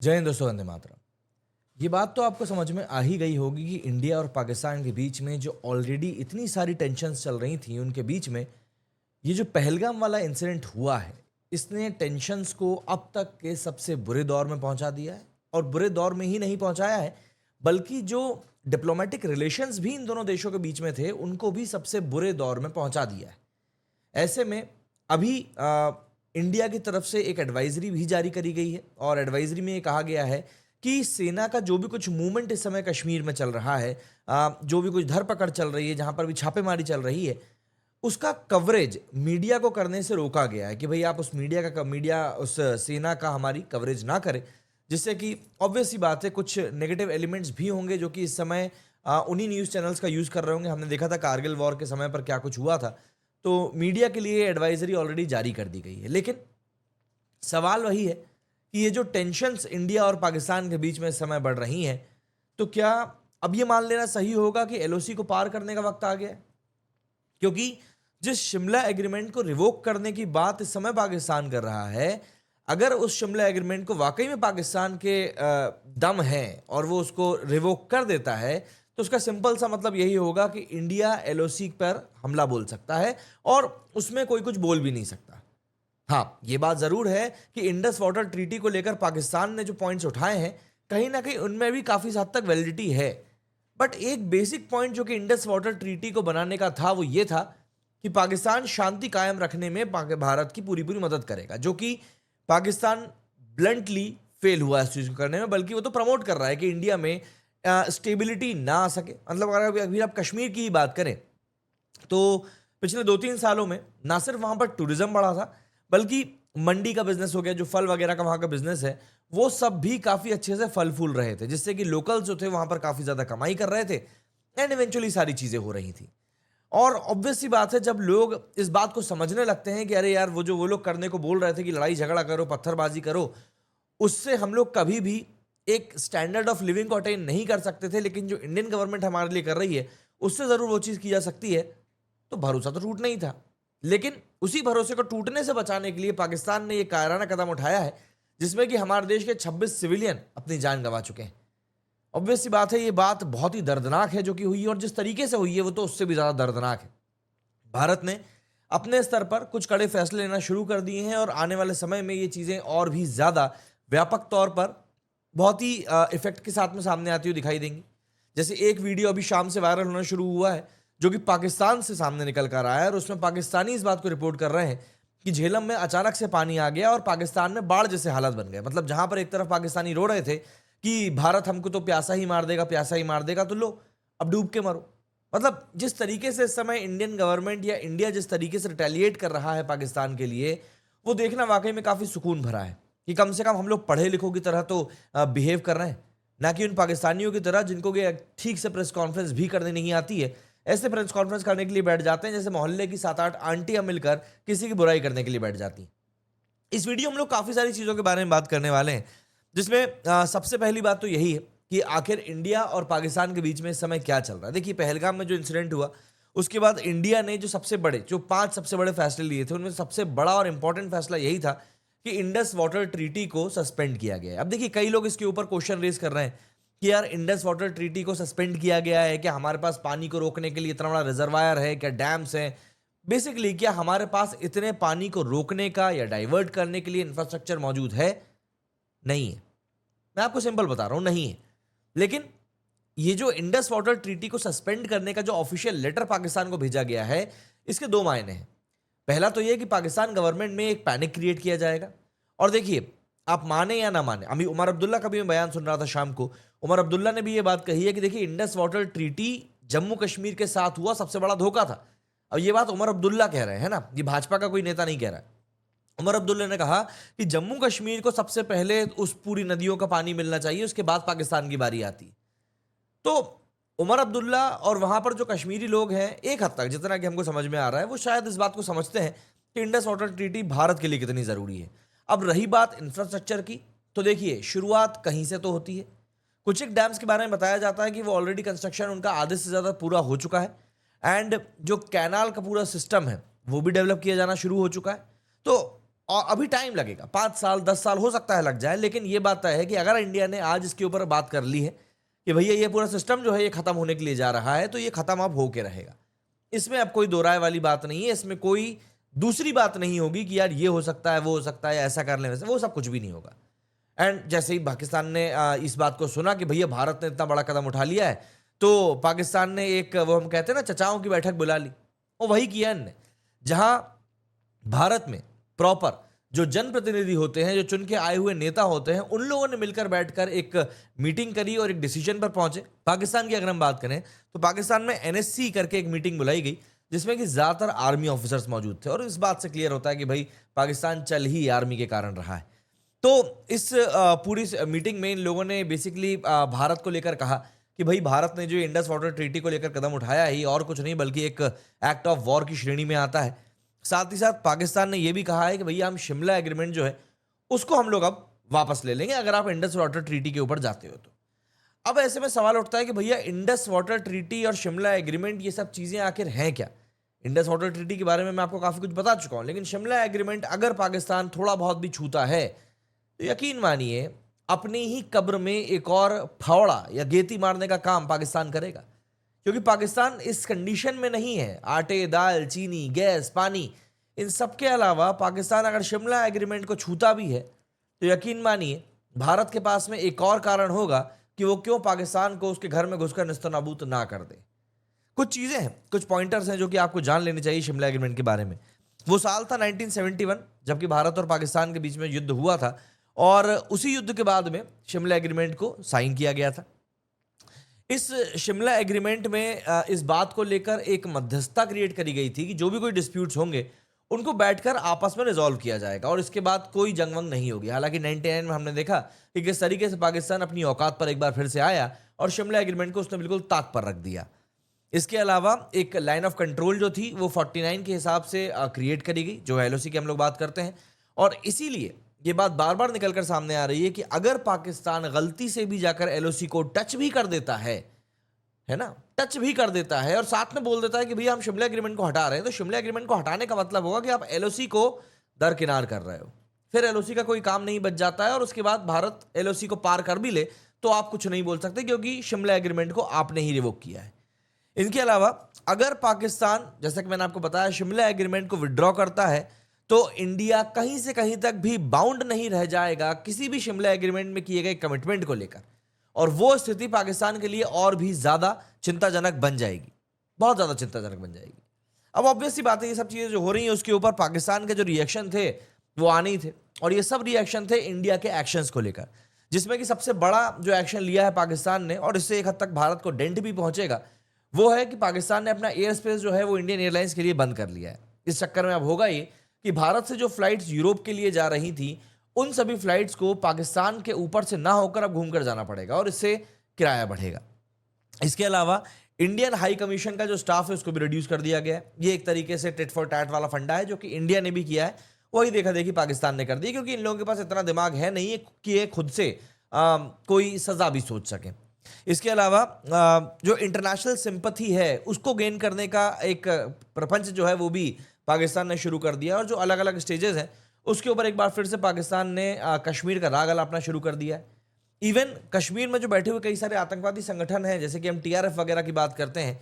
जय हिंद दोस्तों, वंदे मातरम। ये बात तो आपको समझ में आ ही गई होगी कि इंडिया और पाकिस्तान के बीच में जो ऑलरेडी इतनी सारी टेंशन्स चल रही थी, उनके बीच में ये जो पहलगाम वाला इंसिडेंट हुआ है, इसने टेंशन्स को अब तक के सबसे बुरे दौर में पहुंचा दिया है। और बुरे दौर में ही नहीं पहुंचाया है, बल्कि जो डिप्लोमेटिक रिलेशंस भी इन दोनों देशों के बीच में थे, उनको भी सबसे बुरे दौर में पहुंचा दिया है। ऐसे में अभी इंडिया की तरफ से एक एडवाइजरी भी जारी करी गई है और एडवाइजरी में ये कहा गया है कि सेना का जो भी कुछ मूवमेंट इस समय कश्मीर में चल रहा है, जो भी कुछ धरपकड़ चल रही है, जहां पर भी छापेमारी चल रही है, उसका कवरेज मीडिया को करने से रोका गया है कि भाई आप उस सेना का हमारी कवरेज ना करें, जिससे कि ऑब्वियस सी बात है कुछ नेगेटिव एलिमेंट्स भी होंगे जो कि इस समय उन्हीं न्यूज़ चैनल्स का यूज़ कर रहे होंगे। हमने देखा था कारगिल वॉर के समय पर क्या कुछ हुआ था। तो मीडिया के लिए एडवाइजरी ऑलरेडी जारी कर दी गई है, लेकिन सवाल वही है कि ये जो टेंशन्स इंडिया और पाकिस्तान के बीच में इस समय बढ़ रही हैं, तो क्या अब ये मान लेना सही होगा कि एलओसी को पार करने का वक्त आ गया है? क्योंकि जिस शिमला एग्रीमेंट को रिवोक करने की बात इस समय पाकिस्तान कर रहा है, अगर उस शिमला एग्रीमेंट को वाकई में पाकिस्तान के दम है और वो उसको रिवोक कर देता है, तो उसका सिंपल सा मतलब यही होगा कि इंडिया एलओसी पर हमला बोल सकता है और उसमें कोई कुछ बोल भी नहीं सकता। हाँ, ये बात जरूर है कि इंडस वाटर ट्रीटी को लेकर पाकिस्तान ने जो पॉइंट्स उठाए हैं, कहीं ना कहीं उनमें भी काफी हद तक वैलिडिटी है। बट एक बेसिक पॉइंट जो कि इंडस वाटर ट्रीटी को बनाने का था, वो ये था कि पाकिस्तान शांति कायम रखने में भारत की पूरी पूरी मदद करेगा, जो कि पाकिस्तान ब्लंटली फेल हुआ इस चीज को करने में। बल्कि वो तो प्रमोट कर रहा है कि इंडिया में स्टेबिलिटी ना आ सके। मतलब अगर अभी आप कश्मीर की ही बात करें, तो पिछले 2-3 सालों में ना सिर्फ वहां पर टूरिज्म बढ़ा था, बल्कि मंडी का बिजनेस हो गया, जो फल वगैरह का वहां का बिजनेस है, वो सब भी काफी अच्छे से फल फूल रहे थे, जिससे कि लोकल्स जो थे वहां पर काफी ज्यादा कमाई कर रहे थे एंड इवेंचुअली सारी चीजें हो रही थी। और ऑब्वियस सी बात है, जब लोग इस बात को समझने लगते हैं कि अरे यार, वो लोग करने को बोल रहे थे कि लड़ाई झगड़ा करो, पत्थरबाजी करो, उससे हम लोग कभी भी एक स्टैंडर्ड ऑफ लिविंग को अटेन नहीं कर सकते थे, लेकिन जो इंडियन गवर्नमेंट हमारे लिए कर रही है, उससे जरूर वो चीज की जा सकती है। तो भरोसा तो टूटना ही था, लेकिन उसी भरोसे को टूटने से बचाने के लिए पाकिस्तान ने यह कायराना कदम उठाया है, जिसमें कि हमारे देश के 26 सिविलियन अपनी जान गंवा चुके हैं। ऑब्वियस सी बात है, ये बात बहुत ही दर्दनाक है जो कि हुई है, और जिस तरीके से हुई है वो तो उससे भी ज्यादा दर्दनाक है। भारत ने अपने स्तर पर कुछ कड़े फैसले लेना शुरू कर दिए हैं और आने वाले समय में ये चीजें और भी ज्यादा व्यापक तौर पर बहुत ही इफेक्ट के साथ में सामने आती हुई दिखाई देंगी। जैसे एक वीडियो अभी शाम से वायरल होना शुरू हुआ है, जो कि पाकिस्तान से सामने निकल कर आया है, और उसमें पाकिस्तानी इस बात को रिपोर्ट कर रहे हैं कि झेलम में अचानक से पानी आ गया और पाकिस्तान में बाढ़ जैसे हालात बन गए। मतलब जहां पर एक तरफ पाकिस्तानी रो रहे थे कि भारत हमको तो प्यासा ही मार देगा, प्यासा ही मार देगा, तो लो अब डूब के मरो। मतलब जिस तरीके से इस समय इंडियन गवर्नमेंट या इंडिया जिस तरीके से रिटेलिएट कर रहा है पाकिस्तान के लिए, वो देखना वाकई में काफी सुकून भरा है कि कम से कम हम लोग पढ़े लिखों की तरह तो बिहेव कर रहे हैं, ना कि उन पाकिस्तानियों की तरह जिनको कि ठीक से प्रेस कॉन्फ्रेंस भी करनी नहीं आती है। ऐसे प्रेस कॉन्फ्रेंस करने के लिए बैठ जाते हैं जैसे मोहल्ले की 7-8 आंटियां मिलकर किसी की बुराई करने के लिए बैठ जाती हैं। इस वीडियो में हम लोग काफी सारी चीजों के बारे में बात करने वाले हैं, जिसमें सबसे पहली बात तो यही है कि आखिर इंडिया और पाकिस्तान के बीच में इस समय क्या चल रहा है। देखिए, पहलगाम में जो इंसिडेंट हुआ, उसके बाद इंडिया ने जो 5 सबसे बड़े फैसले लिए थे, उनमें सबसे बड़ा और इंपॉर्टेंट फैसला यही था कि इंडस वाटर ट्रीटी को सस्पेंड किया गया है। अब देखिए, कई लोग इसके ऊपर क्वेश्चन रेज कर रहे हैं कि यार, इंडस वाटर ट्रीटी को सस्पेंड किया गया है, क्या हमारे पास पानी को रोकने के लिए इतना बड़ा रिजर्वायर है, क्या डैम्स है? बेसिकली क्या हमारे पास इतने पानी को रोकने का या डाइवर्ट करने के लिए इंफ्रास्ट्रक्चर मौजूद है? नहीं है। मैं आपको सिंपल बता रहा हूं, नहीं है। लेकिन ये जो इंडस वाटर ट्रीटी को सस्पेंड करने का जो ऑफिशियल लेटर पाकिस्तान को भेजा गया है, इसके 2 मायने हैं। पहला तो यह कि पाकिस्तान गवर्नमेंट में एक पैनिक क्रिएट किया जाएगा। और देखिए, आप माने या ना माने, अभी उमर अब्दुल्ला का भी मैं बयान सुन रहा था शाम को, उमर अब्दुल्ला ने भी यह बात कही है कि देखिए, Indus water treaty Jammu Kashmir के साथ हुआ सबसे बड़ा धोखा था। अब ये बात उमर अब्दुल्ला कह रहे हैं ना, ये भाजपा का कोई नेता नहीं कह रहा है। उमर अब्दुल्ला ने कहा कि जम्मू कश्मीर को सबसे पहले उस पूरी नदियों का पानी मिलना चाहिए, उसके बाद पाकिस्तान की बारी आती। तो उमर अब्दुल्ला और वहां पर जो कश्मीरी लोग हैं, एक हद तक जितना कि हमको समझ में आ रहा है, वो शायद इस बात को समझते हैं कि इंडस वाटर ट्रीटी भारत के लिए कितनी जरूरी है। अब रही बात इंफ्रास्ट्रक्चर की, तो देखिए, शुरुआत कहीं से तो होती है। कुछ एक डैम्स के बारे में बताया जाता है कि वो ऑलरेडी कंस्ट्रक्शन उनका आधे से ज्यादा पूरा हो चुका है, एंड जो कैनाल का पूरा सिस्टम है वो भी डेवलप किया जाना शुरू हो चुका है। तो और अभी टाइम लगेगा, 5 साल 10 साल हो सकता है लग जाए, लेकिन ये बात तय है कि अगर इंडिया ने आज इसके ऊपर बात कर ली है कि भैया ये पूरा सिस्टम जो है ये खत्म होने के लिए जा रहा है, तो ये खत्म अब होके रहेगा। इसमें अब कोई दो राय वाली बात नहीं है, इसमें कोई दूसरी बात नहीं होगी कि यार ये हो सकता है वो हो सकता है या ऐसा कर ले वैसे, वो सब कुछ भी नहीं होगा। एंड जैसे ही पाकिस्तान ने इस बात को सुना कि भैया भारत ने इतना बड़ा कदम उठा लिया है, तो पाकिस्तान ने एक, वो हम कहते हैं ना, चचाओं की बैठक बुला ली, और वही किया इनने, जहां भारत में प्रॉपर जो जनप्रतिनिधि होते हैं, जो चुन के आए हुए नेता होते हैं, उन लोगों ने मिलकर बैठकर एक मीटिंग करी और एक डिसीजन पर पहुंचे। पाकिस्तान की अगर हम बात करें तो पाकिस्तान में एनएससी करके एक मीटिंग बुलाई गई, जिसमें कि ज्यादातर आर्मी ऑफिसर्स मौजूद थे, और इस बात से क्लियर होता है कि भाई पाकिस्तान चल ही आर्मी के कारण रहा है। तो इस पूरी मीटिंग में इन लोगों ने बेसिकली भारत को लेकर कहा कि भाई भारत ने जो इंडस वाटर ट्रीटी को लेकर कदम उठाया है, और कुछ नहीं बल्कि एक एक्ट ऑफ वॉर की श्रेणी में आता है। साथ ही साथ पाकिस्तान ने यह भी कहा है कि भैया हम शिमला एग्रीमेंट जो है उसको हम लोग अब वापस ले लेंगे अगर आप इंडस वाटर ट्रीटी के ऊपर जाते हो तो। अब ऐसे में सवाल उठता है कि भैया इंडस वाटर ट्रीटी और शिमला एग्रीमेंट ये सब चीजें आखिर हैं क्या? इंडस वाटर ट्रीटी के बारे में मैं आपको काफी कुछ बता चुका हूं, लेकिन शिमला एग्रीमेंट अगर पाकिस्तान थोड़ा बहुत भी छूता है तो यकीन मानिए अपनी ही कब्र में एक और फावड़ा या गेती मारने का काम पाकिस्तान करेगा, क्योंकि पाकिस्तान इस कंडीशन में नहीं है। आटे, दाल, चीनी, गैस, पानी, इन सब के अलावा पाकिस्तान अगर शिमला एग्रीमेंट को छूता भी है तो यकीन मानिए भारत के पास में एक और कारण होगा कि वो क्यों पाकिस्तान को उसके घर में घुसकर निस्तनाबूद ना कर दे। कुछ चीजें हैं, कुछ पॉइंटर्स हैं जो कि आपको जान लेनी चाहिए शिमला एग्रीमेंट के बारे में। वो साल था 1971, जबकि भारत और पाकिस्तान के बीच में युद्ध हुआ था, और उसी युद्ध के बाद में शिमला एग्रीमेंट को साइन किया गया था। इस शिमला एग्रीमेंट में इस बात को लेकर एक मध्यस्थता क्रिएट करी गई थी कि जो भी कोई डिस्प्यूट्स होंगे उनको बैठकर आपस में रिजॉल्व किया जाएगा और इसके बाद कोई जंग वंग नहीं होगी। हालांकि 99 में हमने देखा कि किस तरीके से पाकिस्तान अपनी औकात पर एक बार फिर से आया और शिमला एग्रीमेंट को उसने बिल्कुल ताक पर रख दिया। इसके अलावा एक लाइन ऑफ कंट्रोल जो थी वो 49 के हिसाब से क्रिएट करी गई, जो एलओसी की हम लोग बात करते हैं। और इसीलिए ये बात बार बार निकलकर सामने आ रही है कि अगर पाकिस्तान गलती से भी जाकर एलओसी को टच भी कर देता है ना, टच भी कर देता है और साथ में बोल देता है कि भैया हम शिमला एग्रीमेंट को हटा रहे हैं, तो शिमला एग्रीमेंट को हटाने का मतलब होगा कि आप एलओसी को दरकिनार कर रहे हो। फिर एलओसी का कोई काम नहीं बच जाता है और उसके बाद भारत एलओसी को पार कर भी ले तो आप कुछ नहीं बोल सकते, क्योंकि शिमला एग्रीमेंट को आपने ही रिवोक किया है। इनके अलावा अगर पाकिस्तान, जैसा कि मैंने आपको बताया, शिमला एग्रीमेंट को विड्रॉ करता है तो इंडिया कहीं से कहीं तक भी बाउंड नहीं रह जाएगा किसी भी शिमला एग्रीमेंट में किए गए कमिटमेंट को लेकर, और वो स्थिति पाकिस्तान के लिए और भी ज्यादा चिंताजनक बन जाएगी, बहुत ज्यादा चिंताजनक बन जाएगी। अब ऑब्वियस सी बात है, ये सब चीजें जो हो रही हैं उसके ऊपर पाकिस्तान के जो रिएक्शन थे वो आने ही थे, और ये सब रिएक्शन थे इंडिया के एक्शंस को लेकर, जिसमें कि सबसे बड़ा जो एक्शन लिया है पाकिस्तान ने, और इससे एक हद तक भारत को डेंट भी पहुंचेगा, वो है कि पाकिस्तान ने अपना एयर स्पेस जो है वो इंडियन एयरलाइंस के लिए बंद कर लिया है। इस चक्कर में अब होगा ये कि भारत से जो फ्लाइट्स यूरोप के लिए जा रही थी उन सभी फ्लाइट्स को पाकिस्तान के ऊपर से ना होकर अब घूमकर जाना पड़ेगा और इससे किराया बढ़ेगा। इसके अलावा इंडियन हाई कमीशन का जो स्टाफ है उसको भी रिड्यूस कर दिया गया है। ये एक तरीके से टिट फॉर टैट वाला फंडा है जो कि इंडिया ने भी किया है, वही देखा देखी पाकिस्तान ने कर दी, क्योंकि इन लोगों के पास इतना दिमाग है नहीं कि ये खुद से कोई सजा भी सोच सके। इसके अलावा जो इंटरनेशनल सिंपैथी है उसको गेन करने का एक प्रपंच जो है वो भी पाकिस्तान ने शुरू कर दिया, और जो अलग अलग स्टेजेस हैं उसके ऊपर एक बार फिर से पाकिस्तान ने कश्मीर का राग अलापना शुरू कर दिया है। इवन कश्मीर में जो बैठे हुए कई सारे आतंकवादी संगठन हैं, जैसे कि हम टीआरएफ वगैरह की बात करते हैं,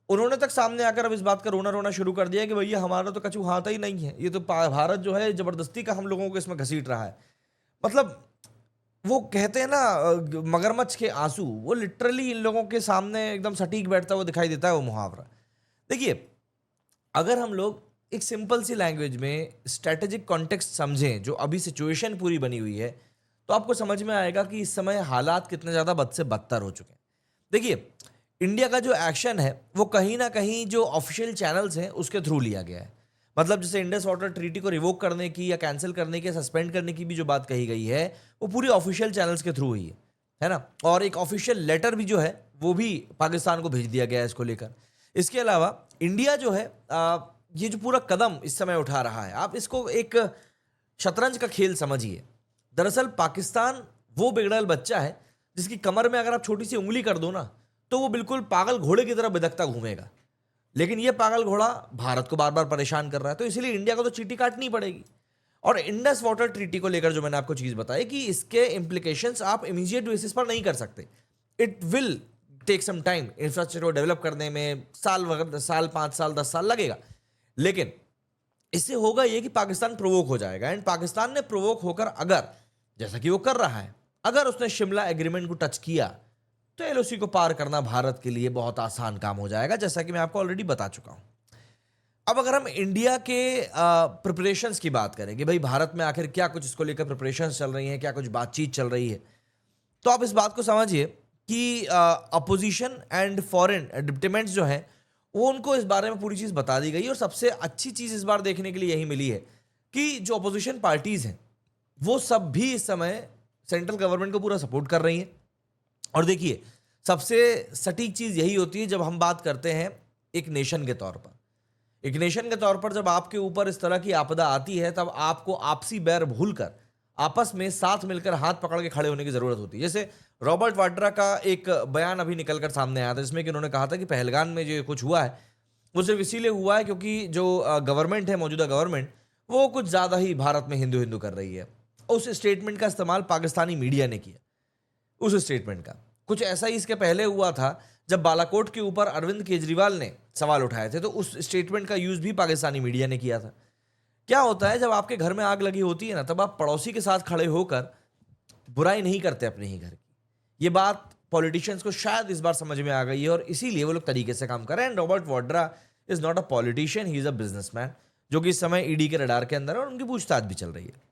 उन्होंने तक सामने आकर अब इस बात का रोना रोना शुरू कर दिया कि भैया हमारा तो कछू हाथ ही नहीं है, ये तो भारत जो है जबरदस्ती का हम लोगों को इसमें घसीट रहा है। मतलब वो कहते हैं ना मगरमच्छ के आंसू, वो लिटरली इन लोगों के सामने एकदम सटीक बैठता हुआ दिखाई देता है वो मुहावरा। देखिए, अगर हम लोग एक सिंपल सी लैंग्वेज में स्ट्रेटेजिक कॉन्टेक्स्ट समझें जो अभी सिचुएशन पूरी बनी हुई है, तो आपको समझ में आएगा कि इस समय हालात कितने ज़्यादा बद से बदतर हो चुके हैं। देखिए, इंडिया का जो एक्शन है वो कहीं ना कहीं जो ऑफिशियल चैनल्स हैं उसके थ्रू लिया गया है। मतलब जैसे इंडस वाटर ट्रीटी को रिवोक करने की या कैंसिल करने की, सस्पेंड करने की भी जो बात कही गई है वो पूरी ऑफिशियल चैनल्स के थ्रू हुई है ना, और एक ऑफिशियल लेटर भी जो है वो भी पाकिस्तान को भेज दिया गया है इसको लेकर। इसके अलावा इंडिया जो है ये जो पूरा कदम इस समय उठा रहा है, आप इसको एक शतरंज का खेल समझिए। दरअसल पाकिस्तान वो बिगड़ल बच्चा है जिसकी कमर में अगर आप छोटी सी उंगली कर दो ना तो वो बिल्कुल पागल घोड़े की तरह बिदकता घूमेगा, लेकिन ये पागल घोड़ा भारत को बार बार परेशान कर रहा है, तो इसलिए इंडिया को तो चीटी काटनी पड़ेगी। और इंडस वाटर ट्रीटी को लेकर जो मैंने आपको चीज बताई कि इसके इंप्लीकेशंस आप इमीडिएट बेसिस पर नहीं कर सकते, it will take some time, infrastructure को डेवलप करने में साल 5 साल 10 साल लगेगा। लेकिन इससे होगा ये कि पाकिस्तान प्रोवोक हो जाएगा, एंड पाकिस्तान ने प्रोवोक होकर अगर, जैसा कि वो कर रहा है, अगर उसने शिमला एग्रीमेंट को टच किया तो एलओसी को पार करना भारत के लिए बहुत आसान काम हो जाएगा, जैसा कि मैं आपको ऑलरेडी बता चुका हूं। अब अगर हम इंडिया के प्रिपरेशंस की बात करें कि भाई भारत में आखिर क्या कुछ इसको लेकर प्रिपरेशंस चल रही हैं, क्या कुछ बातचीत चल रही है, तो आप इस बात को समझिए कि अपोजिशन एंड फॉरेन डिप्लोमेट्स जो हैं वो उनको इस बारे में पूरी चीज़ बता दी गई। और सबसे अच्छी चीज़ इस बार देखने के लिए यही मिली है कि जो अपोजिशन पार्टीज़ हैं वो सब भी इस समय सेंट्रल गवर्नमेंट को पूरा सपोर्ट कर रही हैं। और देखिए, सबसे सटीक चीज़ यही होती है जब हम बात करते हैं एक नेशन के तौर पर। एक नेशन के तौर पर जब आपके ऊपर इस तरह की आपदा आती है तब आपको आपसी बैर भूलकर आपस में साथ मिलकर हाथ पकड़ के खड़े होने की जरूरत होती है। जैसे रॉबर्ट वाड्रा का एक बयान अभी निकलकर सामने आया था जिसमें कि उन्होंने कहा था कि पहलगाम में जो कुछ हुआ है वो सिर्फ इसीलिए हुआ है क्योंकि जो गवर्नमेंट है, मौजूदा गवर्नमेंट, वो कुछ ज़्यादा ही भारत में हिंदू हिंदू कर रही है। उस स्टेटमेंट का इस्तेमाल पाकिस्तानी मीडिया ने किया। उस स्टेटमेंट का कुछ ऐसा ही इसके पहले हुआ था जब बालाकोट के ऊपर अरविंद केजरीवाल ने सवाल उठाए थे, तो उस स्टेटमेंट का यूज भी पाकिस्तानी मीडिया ने किया था। क्या होता है जब आपके घर में आग लगी होती है ना, तब आप पड़ोसी के साथ खड़े होकर बुराई नहीं करते अपने ही घर की। ये बात पॉलिटिशियंस को शायद इस बार समझ में आ गई है और इसीलिए वो लोग तरीके से काम कर रहे हैं। And Robert Vadra is not a politician, he is a businessman, जो कि इस समय ईडी के रडार के अंदर है और उनकी पूछताछ भी चल रही है।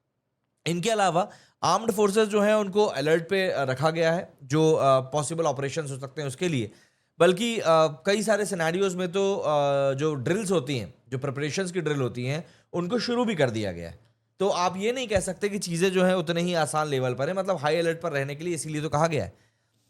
इनके अलावा आर्म्ड फोर्सेस जो हैं उनको अलर्ट पे रखा गया है, जो पॉसिबल ऑपरेशंस हो सकते हैं उसके लिए। बल्कि कई सारे सिनेरियोज में तो जो ड्रिल्स होती हैं, जो प्रिपरेशंस की ड्रिल होती हैं, उनको शुरू भी कर दिया गया है। तो आप ये नहीं कह सकते कि चीज़ें जो हैं उतने ही आसान लेवल पर है, मतलब हाई अलर्ट पर रहने के लिए इसीलिए तो कहा गया है।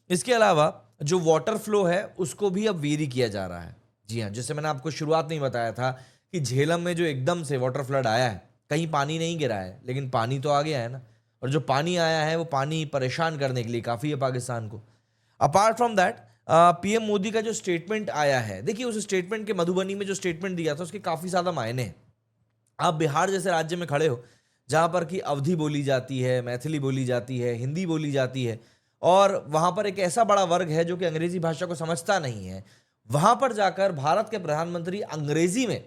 इसके अलावा जो वाटर फ्लो है उसको भी अब वेरी किया जा रहा है। जी हाँ, जैसे मैंने आपको शुरुआत में ही बताया था कि झेलम में जो एकदम से वाटर फ्लड आया है, कहीं पानी नहीं गिरा है लेकिन पानी तो आ गया है ना, और जो पानी आया है वो पानी परेशान करने के लिए काफ़ी है पाकिस्तान को। Apart from that PM Modi का जो स्टेटमेंट आया है, देखिए उस स्टेटमेंट के मधुबनी में जो स्टेटमेंट दिया था उसके काफ़ी ज़्यादा मायने हैं। आप बिहार जैसे राज्य में खड़े हो जहाँ पर कि अवधी बोली जाती है, मैथिली बोली जाती है, हिंदी बोली जाती है, और वहाँ पर एक ऐसा बड़ा वर्ग है जो कि अंग्रेजी भाषा को समझता नहीं है, वहाँ पर जाकर भारत के प्रधानमंत्री अंग्रेजी में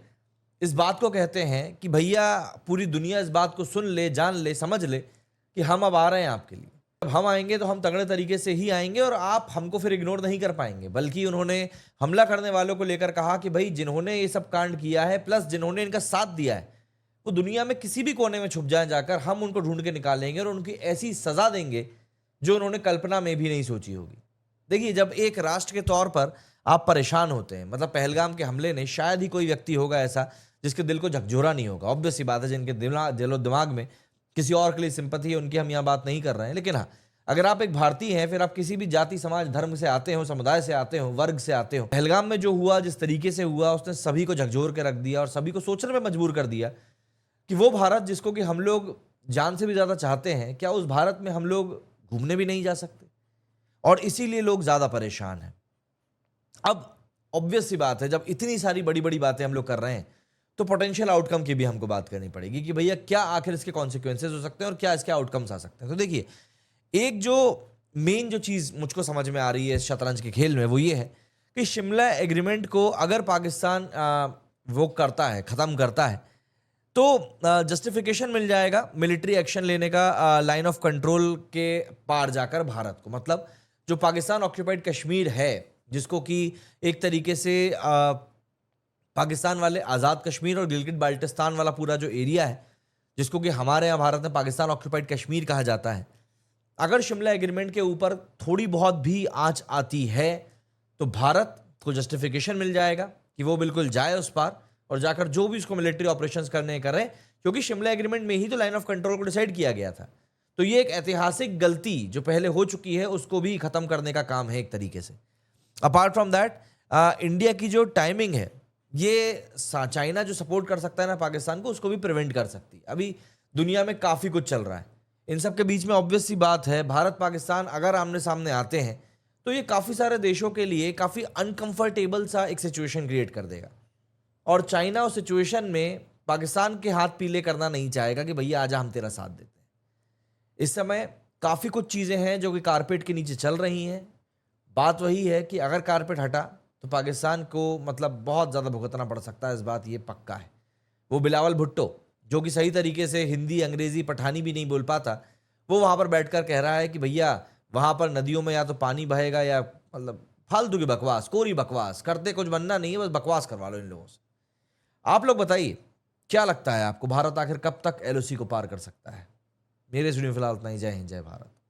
इस बात को कहते हैं कि भैया पूरी दुनिया इस बात को सुन ले, जान ले, समझ ले कि हम अब आ रहे हैं आपके लिए। अब हम आएंगे तो हम तगड़े तरीके से ही आएंगे और आप हमको फिर इग्नोर नहीं कर पाएंगे। बल्कि उन्होंने हमला करने वालों को लेकर कहा कि भाई जिन्होंने ये सब कांड किया है प्लस जिन्होंने इनका साथ दिया है वो दुनिया में किसी भी कोने में छुप जाए जाकर, हम उनको ढूंढ के निकालेंगे और उनकी ऐसी सजा देंगे जो उन्होंने कल्पना में भी नहीं सोची होगी। देखिए, जब एक राष्ट्र के तौर पर आप परेशान होते हैं, मतलब पहलगाम के हमले ने शायद ही कोई व्यक्ति होगा ऐसा जिसके दिल को झकझोरा नहीं होगा। ऑब्वियस सी बात है, जिनके दिलो दिमाग में किसी और के लिए सिंपैथी है उनकी हम यहाँ बात नहीं कर रहे हैं। लेकिन हाँ, अगर आप एक भारतीय हैं, फिर आप किसी भी जाति, समाज, धर्म से आते हो, समुदाय से आते हो, वर्ग से आते हो, पहलगाम में जो हुआ, जिस तरीके से हुआ, उसने सभी को झकझोर के रख दिया और सभी को सोचने में मजबूर कर दिया कि वो भारत जिसको कि हम लोग जान से भी ज़्यादा चाहते हैं, क्या उस भारत में हम लोग घूमने भी नहीं जा सकते? और इसीलिए लोग ज़्यादा परेशान हैं। अब ऑब्वियस सी बात है, जब इतनी सारी बड़ी बड़ी बातें हम लोग कर रहे हैं तो पोटेंशियल आउटकम की भी हमको बात करनी पड़ेगी कि भैया क्या आखिर इसके कॉन्सिक्वेंसेज हो सकते हैं और क्या इसके आउटकम्स आ सकते हैं। तो देखिए, एक जो मेन जो चीज़ मुझको समझ में आ रही है इस शतरंज के खेल में वो ये है कि शिमला एग्रीमेंट को अगर पाकिस्तान वो करता है, ख़त्म करता है, तो जस्टिफिकेशन मिल जाएगा मिलिट्री एक्शन लेने का लाइन ऑफ कंट्रोल के पार जाकर भारत को। मतलब जो पाकिस्तान ऑक्यूपाइड कश्मीर है, जिसको कि एक तरीके से पाकिस्तान वाले आज़ाद कश्मीर और गिलगित बाल्टिस्तान वाला पूरा जो एरिया है, जिसको कि हमारे यहाँ भारत में पाकिस्तान ऑक्यूपाइड कश्मीर कहा जाता है, अगर शिमला एग्रीमेंट के ऊपर थोड़ी बहुत भी आंच आती है तो भारत को जस्टिफिकेशन मिल जाएगा कि वो बिल्कुल जाए उस पार और जाकर जो भी उसको मिलिट्री ऑपरेशंस करने करें, क्योंकि शिमला एग्रीमेंट में ही तो लाइन ऑफ कंट्रोल को डिसाइड किया गया था। तो ये एक ऐतिहासिक गलती जो पहले हो चुकी है उसको भी खत्म करने का काम है एक तरीके से। अपार्ट फ्रॉम दैट, इंडिया की जो टाइमिंग है, ये चाइना जो सपोर्ट कर सकता है ना पाकिस्तान को, उसको भी प्रिवेंट कर सकती है। अभी दुनिया में काफ़ी कुछ चल रहा है, इन सब के बीच में ऑब्वियस सी बात है, भारत पाकिस्तान अगर आमने सामने आते हैं तो ये काफ़ी सारे देशों के लिए काफ़ी अनकंफर्टेबल सा एक सिचुएशन क्रिएट कर देगा। और चाइना उस सिचुएशन में पाकिस्तान के हाथ पीले करना नहीं चाहेगा कि भैया आजा हम तेरा साथ देते हैं। इस समय काफ़ी कुछ चीज़ें हैं जो कि कारपेट के नीचे चल रही हैं। बात वही है कि अगर कारपेट हटा तो पाकिस्तान को मतलब बहुत ज़्यादा भुगतना पड़ सकता है, इस बात ये पक्का है। वो बिलावल भुट्टो जो कि सही तरीके से हिंदी, अंग्रेज़ी, पठानी भी नहीं बोल पाता, वो वहाँ पर बैठकर कह रहा है कि भैया वहाँ पर नदियों में या तो पानी बहेगा या मतलब फालतू की बकवास, कोरी बकवास, करते कुछ बनना नहीं है, बस बकवास करवा लो इन लोगों से। आप लोग बताइए, क्या लगता है आपको, भारत आखिर कब तक एलओसी को पार कर सकता है? मेरे स्टूडियो फिलहाल इतना ही। जय हिंद, जय भारत।